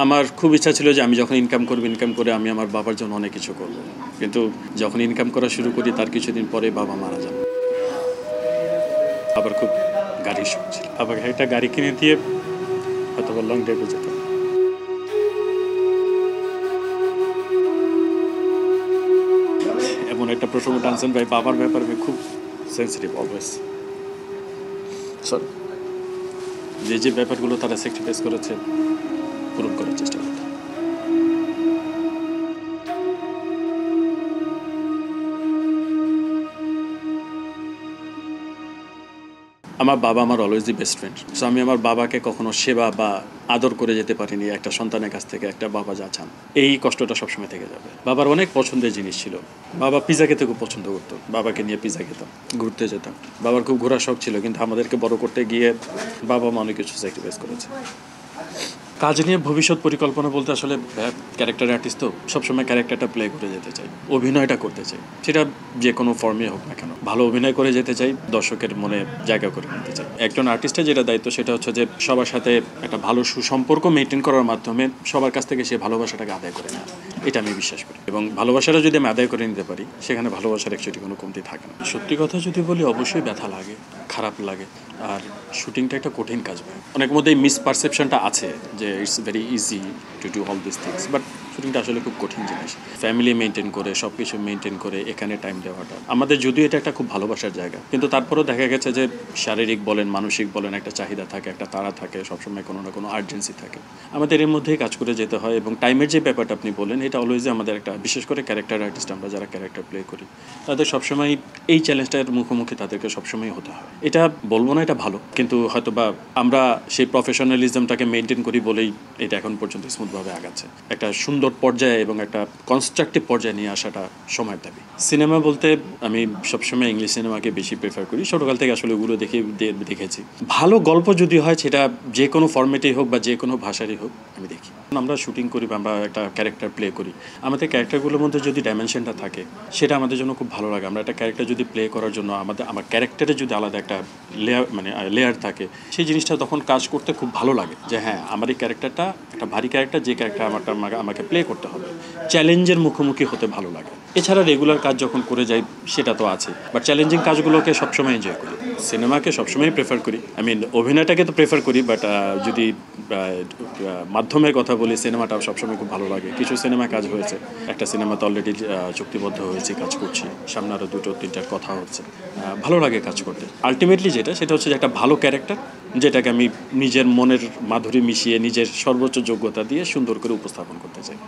আমার খুব ইচ্ছা ছিল যে আমি যখন ইনকাম করে আমি আমার বাবার জন্য অনেক কিছু করব, কিন্তু যখন ইনকাম করা শুরু করি তার কিছুদিন পরে বাবা মারা যান। আবার খুব গাড়ির শখ ছিল, আবার একটা গাড়ি কিনে দিয়ে হয়তো লং ড্রাইভে যেতাম। এমন একটা প্রসঙ্গ টানছেন ভাই, বাবার ব্যাপারে আমি খুব সেন্সিটিভ অলওয়েজ। যে ব্যাপারগুলো তারা স্যাক্রিফাইস করেছে পূরণ করার চেষ্টা করতে। আমার বাবা আমার always the best friend. So আমি আমার বাবাকে কখনো সেবা বা আদর করে যেতে পারিনি একটা সন্তানের কাছ থেকে। একটা বাবা যা চান এই কষ্টটা সবসময় থেকে যাবে। বাবার অনেক পছন্দের জিনিস ছিল। বাবা পিজা খেতে খুব পছন্দ করতো, বাবাকে নিয়ে পিজা খেতাম, ঘুরতে যেতাম। বাবার খুব ঘোরার শখ ছিল, কিন্তু আমাদেরকে বড় করতে গিয়ে বাবা মা অনেক কিছু স্যাক্রিফাইস করেছে। কাজ নিয়ে ভবিষ্যৎ পরিকল্পনা বলতে আসলে ক্যারেক্টার আর্টিস্ট তো সবসময় ক্যারেক্টারটা প্লে করে যেতে চাই, অভিনয়টা করতে চাই, সেটা যে কোনো ফর্মে হোক না কেন। ভালো অভিনয় করে যেতে চাই, দর্শকের মনে জায়গা করে নিতে চাই। একজন আর্টিস্টের যেটা দায়িত্ব সেটা হচ্ছে যে সবার সাথে একটা ভালো সুসম্পর্ক মেনটেন করার মাধ্যমে সবার কাছ থেকে সে ভালোবাসাটাকে আদায় করে নেয়, এটা আমি বিশ্বাস করি। এবং ভালোবাসাটা যদি আমি আদায় করে নিতে পারি, সেখানে ভালোবাসার অ্যাকচুয়ালি কোনো কমতি থাকে না। সত্যি কথা যদি বলি, অবশ্যই ব্যথা লাগে, খারাপ লাগে। আর শুটিংটা একটা কঠিন কাজ ভাই। অনেক মধ্যেই মিসপারসেপশনটা আছে যে it's very easy to do all this things, but শুটিংটা আসলে খুব কঠিন জিনিস। ফ্যামিলি মেনটেন করে, সব কিছু মেনটেন করে এখানে টাইম দেওয়াটা, আমাদের যদিও এটা একটা খুব ভালোবাসার জায়গা, কিন্তু তারপরেও দেখা গেছে যে শারীরিক বলেন, মানসিক বলেন, একটা চাহিদা থাকে, একটা তাড়া থাকে, সবসময় কোনো না কোনো আর্জেন্সি থাকে। আমাদের এর মধ্যেই কাজ করে যেতে হয়। এবং টাইমের যে ব্যাপারটা আপনি বলেন, এটা অলওয়েজই আমাদের একটা, বিশেষ করে ক্যারেক্টার আর্টিস্ট আমরা যারা ক্যারেক্টার প্লে করি, তাদের সবসময় এই চ্যালেঞ্জটার মুখোমুখি তাদেরকে সবসময় হতে হয়। এটা বলবো না এটা ভালো, কিন্তু হয়তো বা আমরা সেই প্রফেশনালিজমটাকে মেনটেন করি বলেই এটা এখন পর্যন্ত স্মুথভাবে আগাচ্ছে। একটা সুন্দর পর্যায়ে এবং একটা কনস্ট্রাকটিভ পর্যায়ে নিয়ে আসাটা সময়ের দাবি। সিনেমা বলতে আমি সবসময় ইংলিশ সিনেমাকে বেশি প্রেফার করি। ছোটোকাল থেকে আসলে ওগুলো দেখেছি। ভালো গল্প যদি হয়, সেটা যে কোনো ফরম্যাটেই হোক বা যে কোনো ভাষারই হোক, আমি দেখি। আমরা শুটিং করি বা আমরা একটা ক্যারেক্টার প্লে করি, আমাদের ক্যারেক্টারগুলোর মধ্যে যদি ডাইমেনশনটা থাকে, সেটা আমাদের জন্য খুব ভালো লাগে। আমরা একটা ক্যারেক্টার যদি প্লে করার জন্য আমার ক্যারেক্টারে যদি আলাদা একটা লেয়ার থাকে, সেই জিনিসটা তখন কাজ করতে খুব ভালো লাগে। যে হ্যাঁ, আমার এই ক্যারেক্টারটা একটা ভারী ক্যারেক্টার, যে ক্যারেক্টার আমাকে প্লে করতে হবে, চ্যালেঞ্জের মুখোমুখি হতে ভালো লাগে। এছাড়া রেগুলার কাজ যখন করে যাই সেটা তো আছে, বাট চ্যালেঞ্জিং কাজগুলোকে সবসময় এনজয় করি। সিনেমাকে সবসময় প্রেফার করি, অভিনয়টাকে তো প্রেফার করি, বাট যদি মাধ্যমের কথা বলি, সিনেমাটা সবসময় খুব ভালো লাগে। কিছু সিনেমা কাজ হয়েছে, একটা সিনেমাতে অলরেডি চুক্তিবদ্ধ হয়েছি, কাজ করছি, সামনে আরও 2-3টার কথা হচ্ছে। ভালো লাগে কাজ করতে। আলটিমেটলি সেটা হচ্ছে যে একটা ভালো ক্যারেক্টার, যেটাকে আমি নিজের মনের মাধুরী মিশিয়ে নিজের সর্বোচ্চ যোগ্যতা দিয়ে সুন্দর করে উপস্থাপন করতে চাই।